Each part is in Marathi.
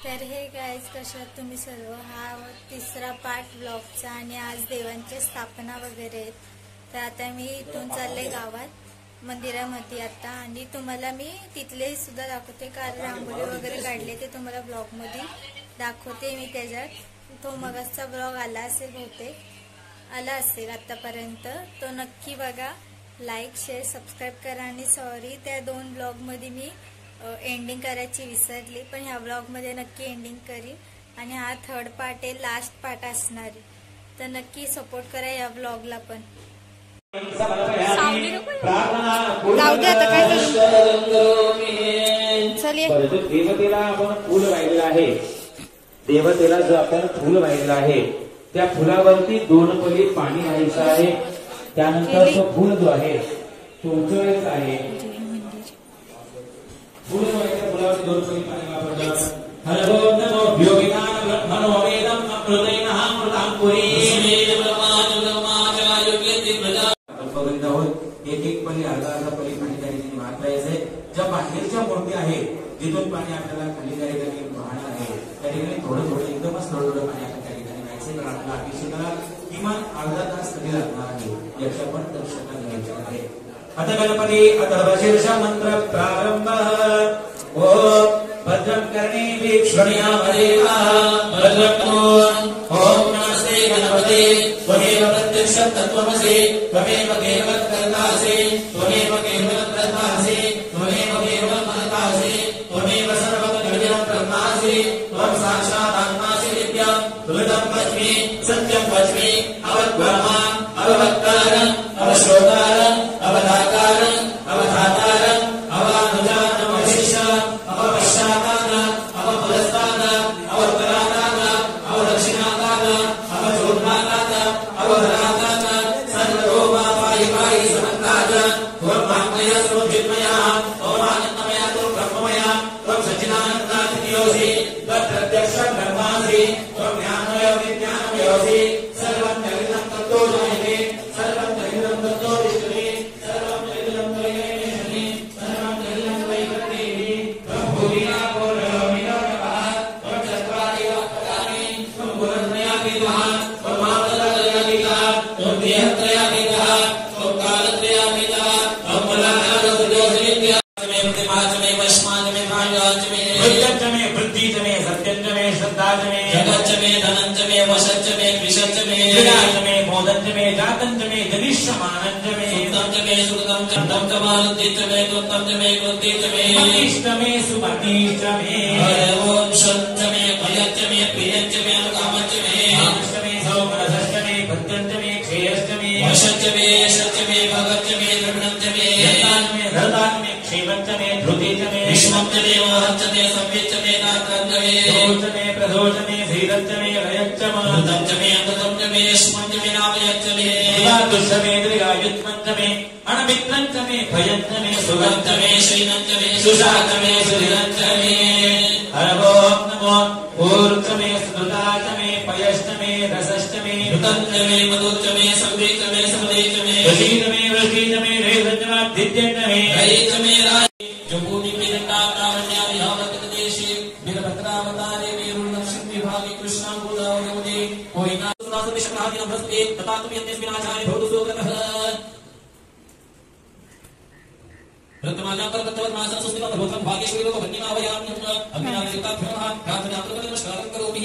तर हे गाईज कशा तुम्ही सर्व, हा तिसरा पार्ट ब्लॉगचा आणि आज देवांची स्थापना वगैरे आहेत. तर आता मी इथून चालले गावात मंदिरामध्ये आता, आणि तुम्हाला मी तिथले सुद्धा दाखवते. कारण रांगोळी वगैरे काढले ते तुम्हाला ब्लॉगमध्ये दाखवते मी. त्याच्यात तो मगाचा ब्लॉग आला असेल, बहुतेक आला असेल आतापर्यंत, तो नक्की बघा. लाईक शेअर सबस्क्राईब करा. आणि सॉरी त्या 2 ब्लॉगमध्ये मी एंडिंग करायची विसरली, पण ह्या ब्लॉगमध्ये नक्की एंडिंग करीन. आणि हा 3rd पार्ट आहे, लास्ट पार्ट असणार आहे. तर नक्की सपोर्ट करा या ब्लॉगला पण. जाऊ दे आता, काय करू. देवतेला आपण फुल वाहिलेलं आहे. देवतेला जो आपण फुल वाहिलेलं आहे त्या फुलावरती 2 पळी पाणी घालायचं आहे. त्यानंतर तो फुल जो आहे तो उचलायचा आहे. फुल व्हायच्या फुलावरती 2 पळी पाणी वापरतात. हरो नमो योगिनां ब्रह्मणो वेदं अमृतैनः अमृतांकुरी एक पळी अर्धा पळी पाणी त्या ठिकाणी वापरायचंय. ज्या बाहेरच्या मूर्ती आहेत जिथून पाणी आपल्याला खाली त्या ठिकाणी वाहणार आहे त्या ठिकाणी थोडं एकदमच थोडं पाणी आपण त्या ठिकाणी घ्यायचं. तर आपल्या अभिषेकाला किमान अर्धा तास तरी लागणार आहे, याची आपण दक्षता घ्यायची आहे. अथ गणपती अथर्वशीर्ष मंत्र प्रारंभ. ओम भद्रं कर्णेभिः शृणुयामदेवः भद्रं ओम नमस्ते गणपते त्वमेव प्रत्यक्षं तत्त्वमसि त्वमेव केवलकर्तासि त्वमेव केवलकर्तासि त्वमेव केवलमनतासि त्वमेव सर्वगणितं ब्रह्मासि त्वं साक्षात् आत्मासि नित्यं त्वं वच्मि सत्यं वच्मि अवद्ब्रह्मन् अववक्तारम् अवश्रोतारम् अवधातारम् अवधातारम् अवानुजानम् अवशिष्यम् अवपश्चातानम् अवपुरस्तानम् अवोत्तरातानम् अवदक्षिणातानम् अवचूर्णातानम् अवधरातानम् सर्वतोपापायिकायि समन्तात् त्वं वाङ्मयः सर्वजिन्मयः त्वं आनन्दमयः त्वं ब्रह्ममयः त्वं सच्चिदानन्दादियोऽसि त्वं प्रत्यक्षं ब्रह्मासि त्वं ज्ञानमयो विज्ञानमयोऽसि सर्वं जगतं तत्तो जायते सर्वं जगतं तत्तो विष्णुते सर्वं जगतं वैगणेशति सर्वं जगतं वैगणेशति त्वं भूमिना पूर्णमिदोऽपः त्वं चत्वारि लोकानि त्वं गुणत्रयातीतः त्वं मातृत्रयातीतः त्वं देहत्रयातीतः त्वं कालत्रयातीतः त्वं बलानादुर्योधनित्य मे प्रतिमाच मे वश्माच मे भाग्याच मे बुद्धिच मे बुद्धिच मे सत्यच मे श्रद्धाच मे जगच्च मे धनञ्च मे वशच्च मे विशच्च मे क्रीडाच मे मोदञ्च मे जातञ्च मे जनिष्यमानञ्च मे सुतञ्च मे सुकृतं च धं च मारुतिश्च मे कृतं च मे कृतिश्च मे मतिश्च मे सुमतिश्च मे ओम शञ्च मे भयच्च मे प्रियञ्च मे अनुकामञ्च मे आमश्च मे सौमनसश्च मे भद्रञ्च मे क्षेयश्च मे वशच्च मे यशच्च मे भगच्च मे द्रविणञ्च मे यतान् मे धरतान् मे क्षेमञ्च मे धृतिश्च मे विश्वञ्च मे मोहञ्च मे संविच्च मे नात्रञ्च मे दोष मे प्रदोष मे धीरञ्च मे रयच्च मृतञ्च मे अमृतञ्च मे स्मञ्च मे नामयच्च मे दुष्ट मे दीर्घायुत्मञ्च मे अणमित्रञ्च मे भयञ्च मे सुगञ्च मे श्रीनञ्च मे सुषाच मे सुधीरञ्च मे हरवों नमो ऊर्च मे सुदुताच मे पयश्च मे रसश्च मे ऋतञ्च मे मधुश्च मे संवेच मे समदेच मे वशीच मे वृष्टिच मे रेधञ्च मे दित्यञ्च मे रयेच मे राज जो भूमि में दंडाकारण्या विहावतदेशे वीरभद्रावतारे मेरुलक्ष्मी विभागे कृष्णा गोदावरी कोई ना सुनासुर शक्रादि नभस्ते तथा तुम यज्ञस्मिन् आचार्य भवतु सुकृतः रत्माजा कर्तव्य मासन सुस्मिता भवतं भागेश्वरी लोक भन्निमावयाम्यं अभिनायिकाभ्यः प्रार्थना प्रकटं नमस्कारं करोमि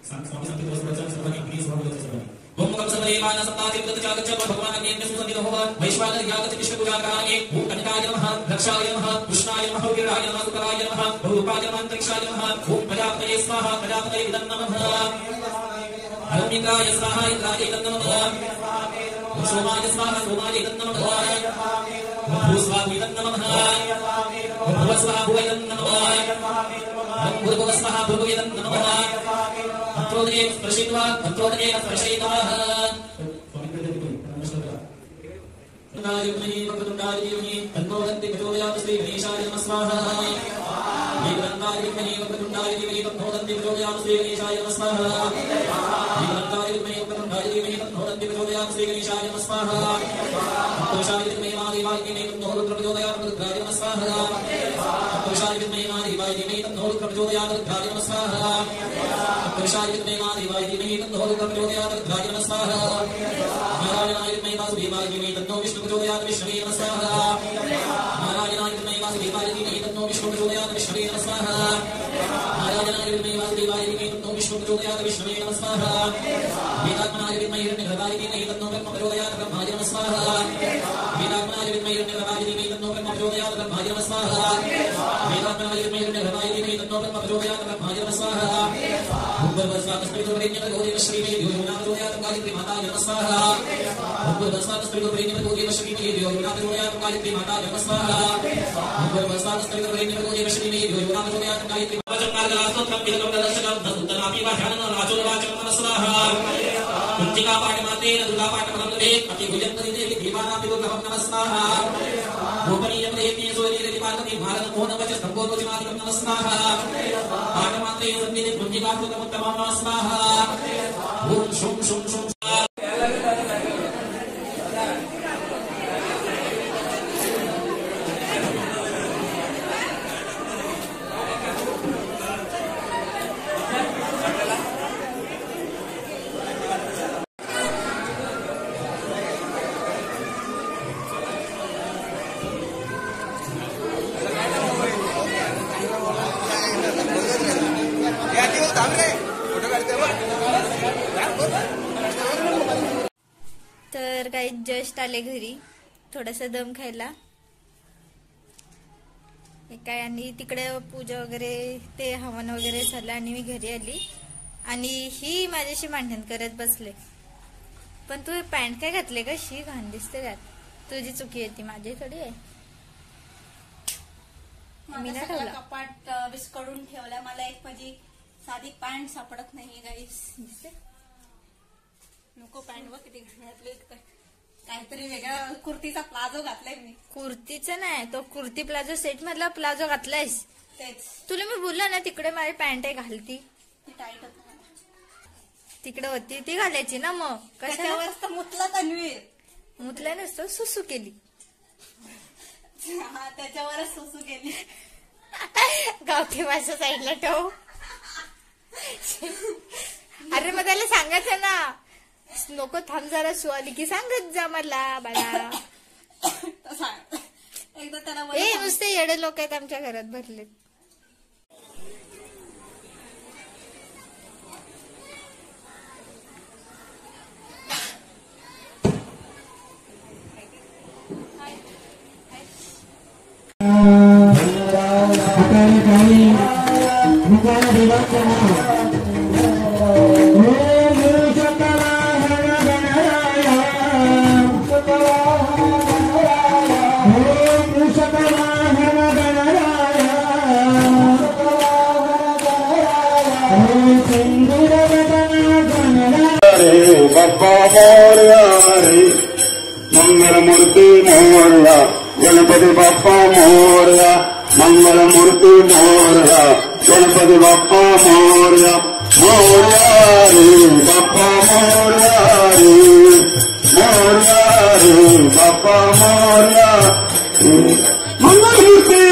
स्वामी संकीर्तन सर्वनि प्लीज भवतु ओम नमः सर्वेवान सप्ताति प्रतिजागच्छ भगवान अग्नेन्द्र सुसंदितो भव वैश्वानर यागच्छ विष्णु पूजाकारागे ओम कनिकाय नमः रक्षाय नमः कृष्णाय नमः वीराय नमः सुकराय नमः भूपाय नमः अंतरिक्षाय नमः ओम प्रजापतये स्वाहा प्रजापतये इदं नमः भूमिकाय स्वाहा इंद्राय इदं नमः ओम सोमाय स्वाहा सोमाय इदं नमः ओम भूस्वाहा इदं नमः ओम भुवस्वाहा भुव इदं नमः ओम भूर्भुवस्वाहा भुव इदं नमः मंत्रोदये स्पर्शित्वा मंत्रोदये स्पर्शयितवः नायुग्महि वक्रतुण्डादिमहि तन्नो दन्ति प्रचोदयात् श्री गणेशाय नमः स्वाहा वीरन्तादिमहि वक्रतुण्डादिमहि तन्नो दन्ति प्रचोदयात् श्री गणेशाय नमः स्वाहा वीरन्तादिमहि वक्रतुण्डादिमहि तन्नो दन्ति प्रचोदयात् श्री गणेशाय नमः स्वाहा तोषादिमहि महादेवाय तन्नो रुद्र प्रचोदयात् रुद्राय नमः स्वाहा पुरुषाय विद्महे महादेवाय धीमहि तन्नो रुद्रः प्रचोदयात् रुद्राय नमः स्वाहा पुरुषाय विद्महे महादेवाय धीमहि तन्नो रुद्रः प्रचोदयात् रुद्राय नमः स्वाहा नारायणाय विद्महे वासुदेवाय धीमहि तन्नो विष्णुः प्रचोदयात् विष्णवे नमः स्वाहा नारायणाय विद्महे वासुदेवाय धीमहि तन्नो विष्णुः प्रचोदयात् विष्णवे नमः स्वाहा नारायणाय विद्महे वासुदेवाय धीमहि तन्नो विष्णुः प्रचोदयात् विष्णवे नमः स्वाहा वेदात्मनाय विद्महे हिरण्यगर्भाय धीमहि तन्नो ब्रह्म प्रचोदयात् ब्रह्माय नमः स्वाहा वेदात्मनाय विद्महे हिरण्यगर्भाय धीमहि तन्नो ब्रह्म प्रचोदयात् ब्रह्माय नमः स्वाहा वेदात्मनाय विद्महे हिरण्यगर्भाय धीमहि तन्नो ब्रह्म प्रचोदयात् ब्रह्माय नमः स्वाहा भूर्भुवस्वात् स्फटिकवरेण्यं श्रीमहि योगिना प्रचोदयात् गायत्री माताय नमः स्वाहा भूर्भुवस्वात् स्फटिकवरेण्यं श्रीमहि योगिना प्रचोदयात् गायत्री माताय नमः स्वाहा भूर्भुवस्वात् स्फटिकवरेण्यं श्रीमहि योगिना प्रचोदयात् गायत्री वचनमार्गरास्तोत्रं विदकं दर्शनं धनुत्तनापि वाह्यानं राजोवाचं नमः स्वाहा कुञ्चिका पाठमातेन दुर्गा पाठमनन्दे अति भुजन्ति देवी दीवानापि दुर्गहं नमः स्वाहा गोपनीयं देवी सोनीरति पार्वती भारत मोहन वच स्तंभोरुचिमादिकं नमः स्वाहा पाठमात्रेण सन्निधि कुञ्चिकास्तोत्रमुत्तमं नमः स्वाहा ओम शुं शुं शुं तर काही जस्ट आले घरी थोडासा दम खायला काय आणि तिकडे पूजा वगैरे ते हवन वगैरे झालं आणि मी घरी आली आणि ही माझ्याशी भांडण करत बसले. पण तू पॅन्ट काय घातले का शी घाण दिसते त्यात. तुझी चुकी आहे ती माझी थोडी आहे. मी ना ठेवला कपाट विस्कळून ठेवला. मला एक माझी साधी पॅन्ट सापडत नाहीये गाईस. दिसते नको पॅन्ट व किती घातली काहीतरी वेगळा कुर्तीचा प्लाझो घातलाय मी. कुर्तीचा नाही तो कुर्ती प्लाझो सेट मधला प्लाझो घातलायस. तेच तुला मी बोलला ना तिकडे माझी पॅन्ट आहे घालती ती टाईट होत तिकडे होती ती घालायची ना. मग कशावर तर मुतला तन्वीर मुतला नसतो सुसू केली. हा त्याच्यावरच सुसू केली. गावठी भाषा साईडला ठेव. अरे मग त्याला सांगायचं ना नको थांब जरा सुआली की सांगत जा मला बाळा. एकदा त्याला ए नुसते येडे लोक आहेत आमच्या घरात भरलेत. बप्पा मोरया रे मंगलमूर्ति मोरया गणपति बप्पा मोरया मंगलमूर्ति मोरया गणपति बप्पा मोरया मोरया रे बप्पा मोरया रे बप्पा मोरया मंगलमूर्ति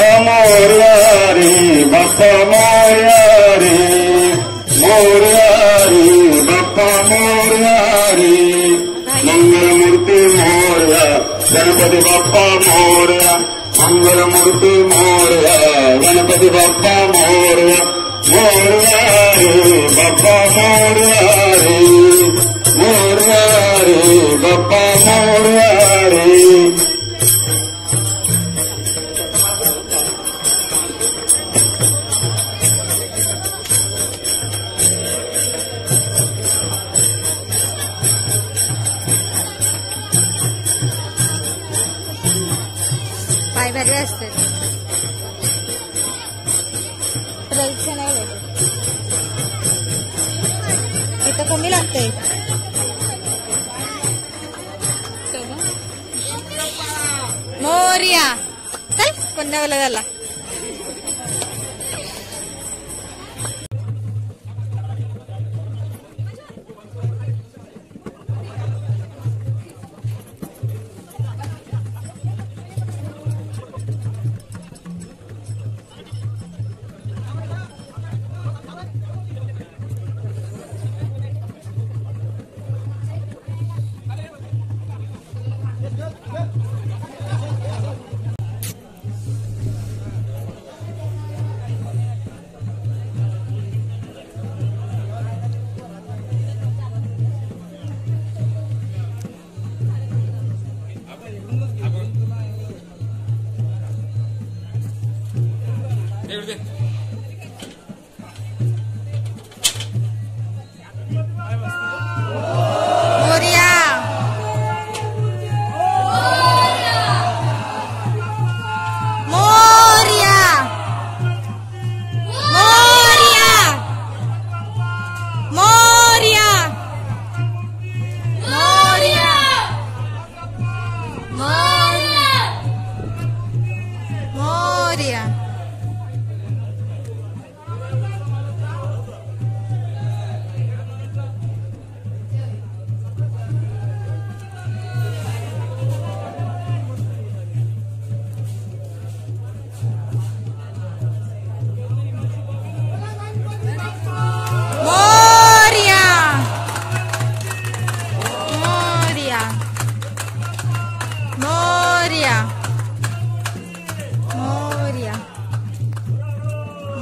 मोरया रे बप्पा मोरया रे बप्पा मोरया रे मंगलमूर्ति मोरया गणपति बप्पा मोरया मंगलमूर्ति मोरया गणपति बप्पा मोरया मोरया रे बप्पा मोरया रे बप्पा मोरया रे. पाय भारी असते परीक्षा नाही भेटत. इथं कमी लागतंय. मोरया चल कोणाला झाला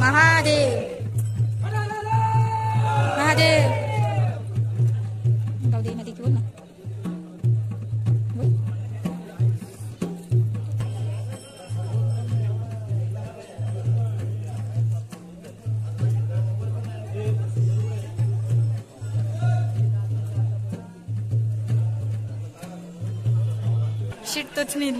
महादेव महादेव जाऊ दे मध्ये बोल ना शिट तोच नाही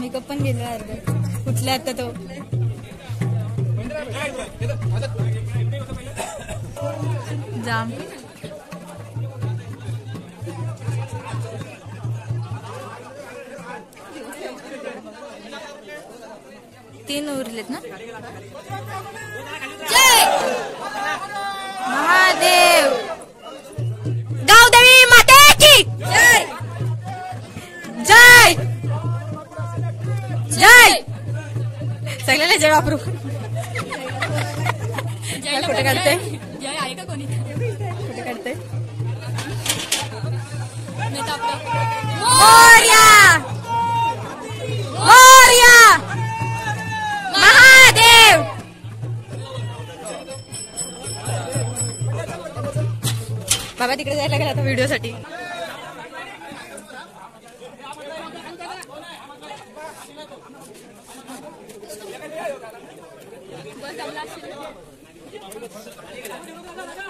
मेकअप पण गेला अर्धा कुठला आता तो जाम तीन उरलेत ना जय महादेव गावदेवी मातेची जय जय जय सगळ्याला जय वापरू कुठे काढते जय आहे का कोणी कुठे काढते मोरया मोरया महादेव बाबा तिकडे जायला लागेल आता व्हिडिओ साठी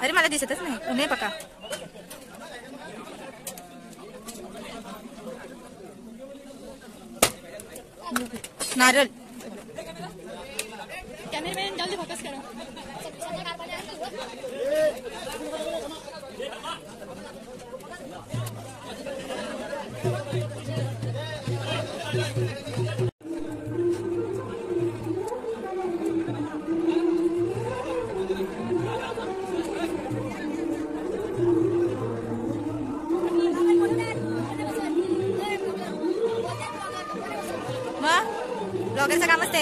अरे मला दिसतच नाही उन्हे पका नारळ कॅमेरामॅन जल्दी फोकस करो ब्लॉगरचं काम असते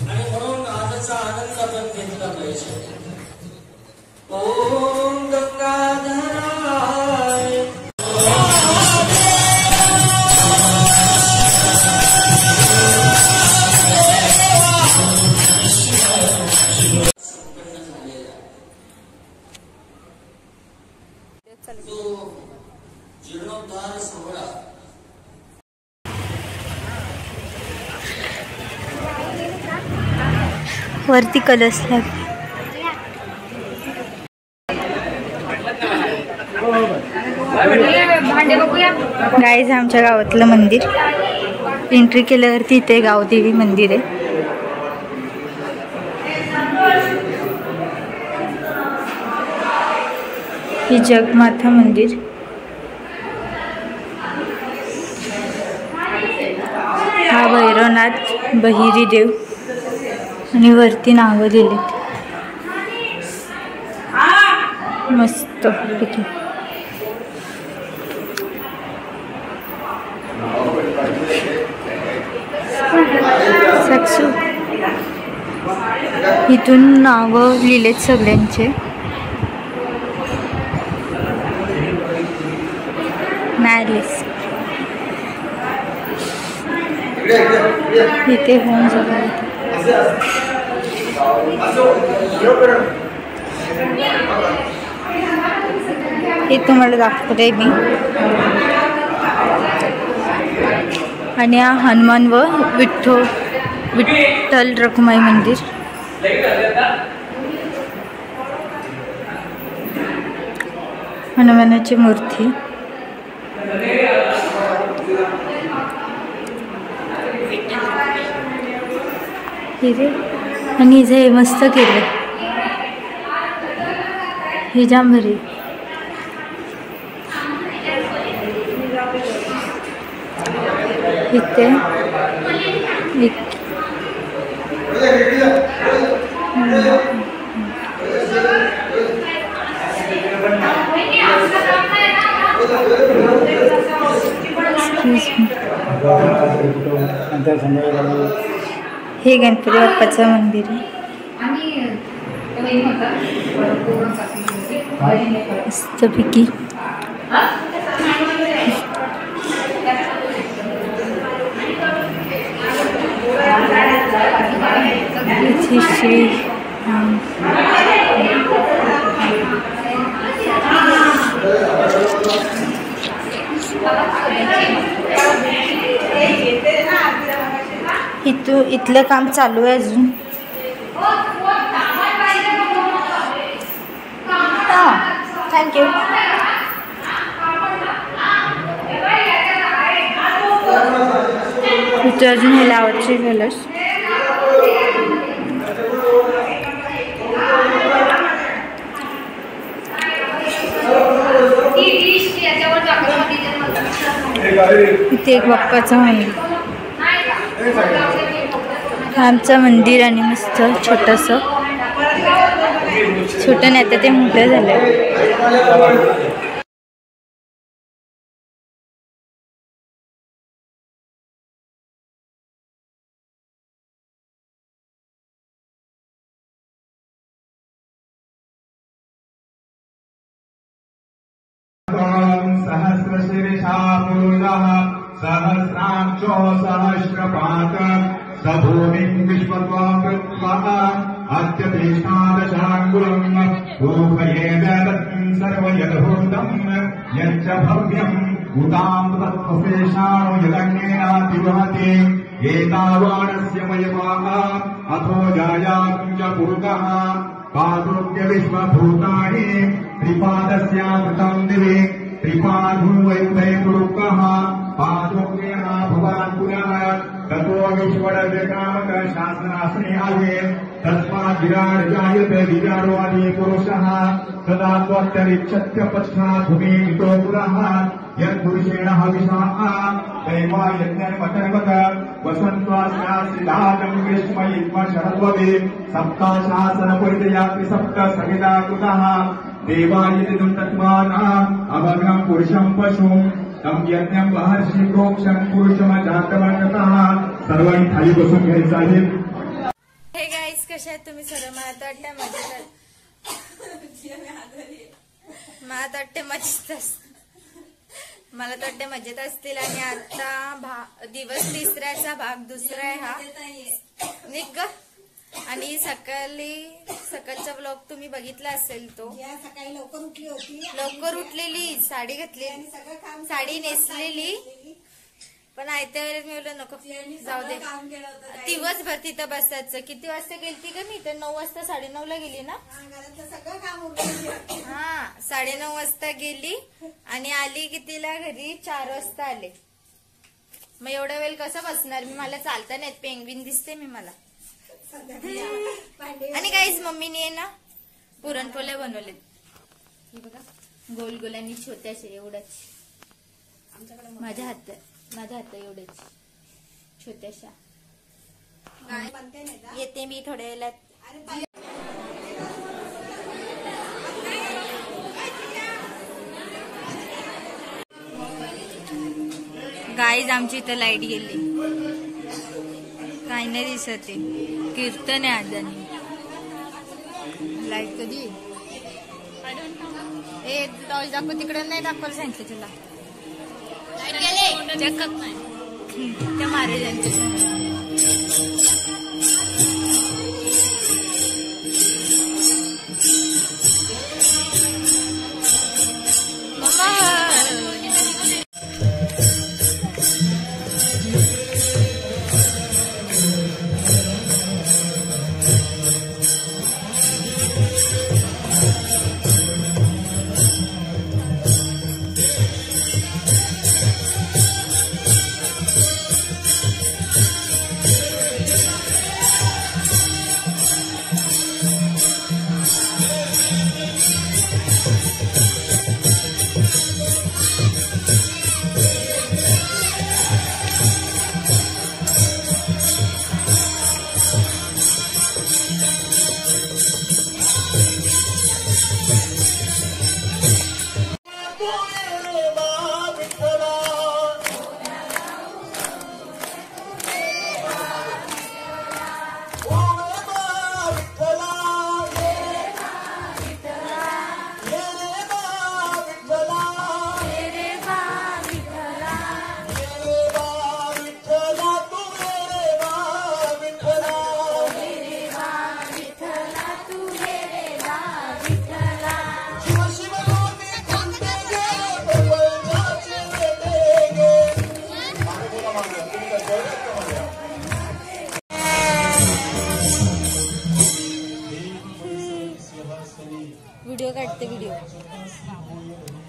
आणि म्हणून आजचा आनंद आपण घेतला पाहिजे. ओम गंगाधराय जीर्णोद्धार सोहळा वरती कलश लागले. गाईज आमच्या गावातलं मंदिर. एंट्री केल्यावरती इथे गावदेवी मंदिर आहे. ही जगमाता मंदिर. हा भैरवनाथ बहिरी देव आणि वरती नावं दिलेत मस्त पैकी. साक्षू इथून नावं लिहिलेत सगळ्यांचे. मॅलिस इथे होऊन झालं. हे तुम्हाला दाखवते मी. आणि हा हनुमान व विठ्ठल रखुमाई मंदिर. हनुमानाची मूर्ती. आणि हिचं हे मस्त केलं. हे जाम भारी. इथे हे गणपती बाप्पाचं मंदिर आहे. मस्तपैकी. श्री इथलं काम चालू आहे अजून. थँक्यू. इथं अजून हे लावायचे कलर्स. इथे एक बाप्पाचं मंदिर. आमचं मंदिर आणि मस्त छोटंसं. छोटं नाही तर ते मोठं झालं. सहस्रशीर्षा पुरुषः सहस्राक्षो सहस्रपात सभूमिं विश्वत्वं कृत्वा अत्यतिष्ठादशाङ्गुलम् पूर्वयेद तत्किं सर्वयदभूतम् यच्च भव्यम् उतां तत्त्वशेषाणो यदग्नेनातिवहति एतावानस्य मयवाः अथो जायातं च पुरुतः पादोग्य विश्वभूतानि त्रिपादस्यामृतं दिवि त्रिपादुर्वैभै पुरुकः पादोग्यः भवान् पुनः ततो विश्वडव्यकामक शासनासने आये तस्मात् विराट जायते विराडो आदि पुरुषः तदा त्वत्यरिच्छत्य पश्चात् भूमिमितो पुरः यत्पुरुषेण हविषः दैवा यज्ञमतर्वत वसन्त्वास्यासिदाकं ग्रीष्मयित्म शरद्वदे सप्ताशासनपरितयापि सप्त सविदा कृतः देवायति तत्त्वानाम् अभग्नं पुरुषं पशुं तं यज्ञं महर्षि प्रोक्षं पुरुषमजातमन्यतः सर्वांनी खाली बसून घ्यायचं आहे. कशा आहेत तुम्ही सर्व? मला तर वाटतं मजेत. मला तर वाटते मजेत असतील. आणि आता दिवस तिसऱ्याचा भाग दुसरा आहे हा निघ. आणि सकाळचा ब्लॉग तुम्ही बघितला असेल. तो सकाळी लवकर उठली होती, लवकर उठलेली, साडी घातलेली, साडी नेसलेली. पण आयत्या वेळेस मी बोललो नको जाऊ दे, दिवसभर तिथं बसायचं. किती वाजता गेलती का मी? तर 9 वाजता 9:30 ला गेली ना. सगळं काम हा 9:30 वाजता गेली आणि आली कितीला घरी? 4 वाजता आले. मग एवढा वेळ कसं बसणार मी? मला चालता नाही, पेंग्विन दिसते मी मला. आणि काहीच मम्मीने ना पुरणपोळ्या बनवलेत. हे बघा गोल गोल आणि छोट्याशे एवढ्याच. माझ्या हात एवढेच छोट्याशा. येते मी थोड्या वेळात. गाईज आमची इथं लाईट गेली, काही नाही दिसत. कीर्तन आहे आज. आणि लाईट कधी टॉर्च दाखव. तिकडे नाही दाखवायला सांगितलं तुला. चक्क त्या महाराजांच्या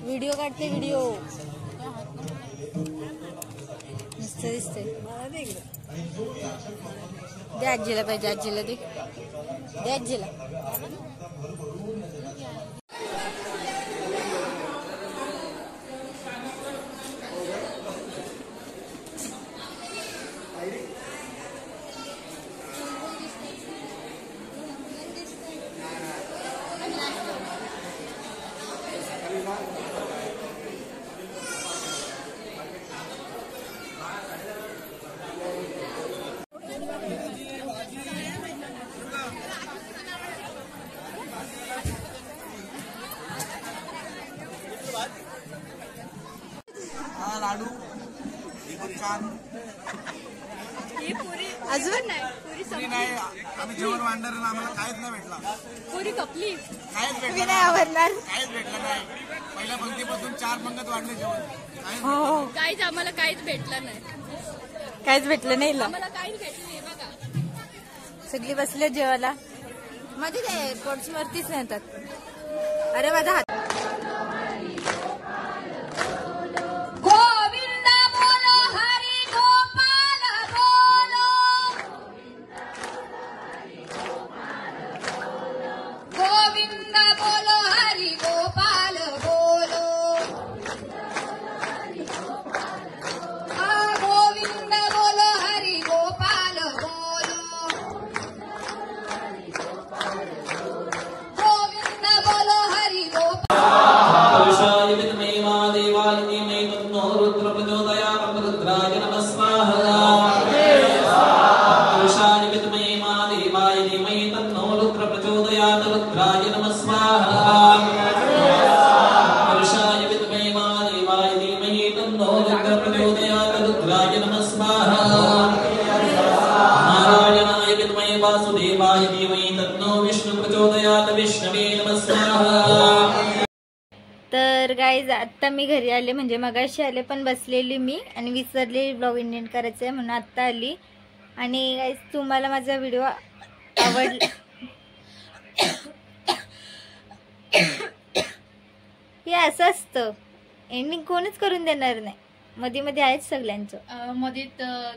व्हिडिओ काढते. मस्त दिसते. दे आजीला पाहिजे. आजीला दे आजीला. लाडू अजून नाही. आम्ही जेवण वाढणार आम्हाला काहीच नाही भेटला. पुरी कपली काहीच भेटलं नाही आवडणार. काहीच भेटलं नाही. पहिल्या पंक्तीपासून 4 पंगत वाढले जेवण. हो काहीच आम्हाला काहीच भेटलं नाही. काहीच भेटलं नाही. आम्हाला काहीच भेटलं नाही. बघा सगळी बसले जेवायला. मध्ये काय कोर्ट्स वरतीच नेतात. अरे माझा हात. विद्महे वासुदेवाय धीमहि तन्नो विष्णु प्रचोदयात् विष्णवे नमः स्वाहा। तर गाईज आत्ता मी घरी आले, म्हणजे मगाशी आले पण बसलेली मी आणि विसरले ब्लॉग एंड करायचं आहे म्हणून आत्ता आली. आणि गाईज तुम्हाला माझा व्हिडिओ आवडला हे असं असतं, एंडिंग कोणच करून देणार नाही, मध्ये मध्ये आहेच सगळ्यांचं. मध्ये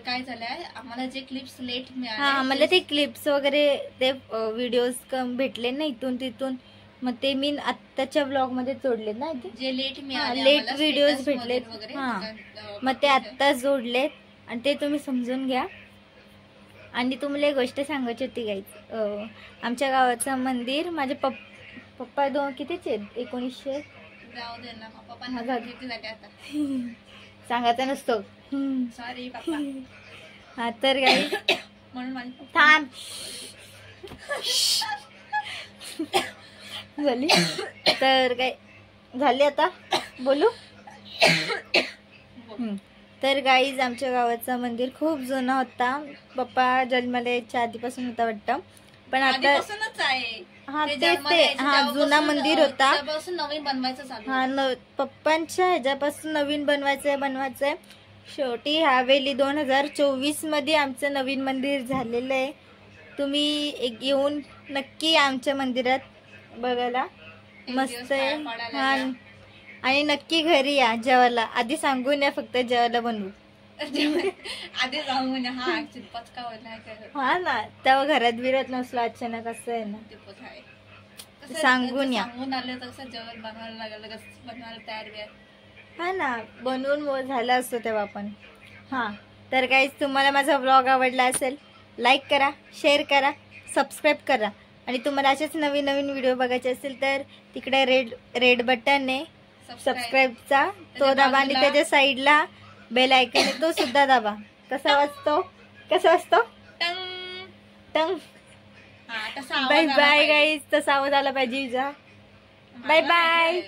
काय झालंय, आम्हाला जे क्लिप्स लेट हा मिळाले मला ते क्लिप्स वगैरे ते व्हिडिओज भेटले ना इथून तिथून, मग ते मी आत्ताच्या ब्लॉग मध्ये जोडले ना ते जे लेट मिळाले लेट आम्हाला व्हिडिओज status भेटलेत. वगैरे हा कारण, मग ते आत्ता जोडलेत आणि ते तुम्ही समजून घ्या. आणि तुम्हाला एक गोष्ट सांगायची होती गाईज, आमच्या गावाचं मंदिर, माझे पप्पा कितीचे आहेत, 1900 जाऊ दे ना पप्पा पण माझा- किती झाले आता, सांगायचा नसतो. सॉरी पप्पा. हा तर गाईज म्हणून माझे थांब झाली तर काय झाली आता बोलू. तर गाईज आमच्या गावाचा मंदिर खूप जुना होता, पप्पा जन्माला यायच्या आधीपासून होता वाटतं, पण आता आधीपासूनच आहे. हा ते तेच जन्माला ते यायचे हा तेव्हापासून, जुना मंदिर होता. तेव्हापासून नवीन बनवायचं चालू हा पप्पांच्या ह्याच्यापासून नवीन बनवायचंय. शेवटी ह्यावेळी 2024 मध्ये आमचं नवीन मंदिर झालेलं आहे. तुम्ही येऊन नक्की आमच्या मंदिरात बघायला, मस्त आहे. दिवस पाडायला हा आणि नक्की घरी या जेवायला, आधी सांगून या फक्त जेवायला बनवू. आधी जाऊन हा ऍक्च्युली पचका नाही काय हा ना, तेव्हा घरात बिरत नसलो अचानक, असं आहे ना. ते पच आहे. सांगून या. सांगून आले तर कसं जेवण बनवायला लागलं, कसं बनवायला तयार बियार. हा ना, बनवून झाला असतो तेव्हा पण. हा तर गाईज तुम्हाला माझा व्लॉग आवडला असेल, लाईक करा, शेअर करा, सबस्क्राईब करा. आणि तुम्हाला असेच नवीन नवीन व्हिडिओ बघायचे असेल तर तिकडे रेड बटन आहे सबस्क्राईबचा, तो दाबा आणि त्याच्या साईडला बेल आयकॉन आहे तो सुद्धा दाबा. कसा वाजतो टंग. टंग. हा, तसा आवाज बाय आला बाय पाहिजे. गाईज, तसा आवाज आला पाहिजे. Bye bye.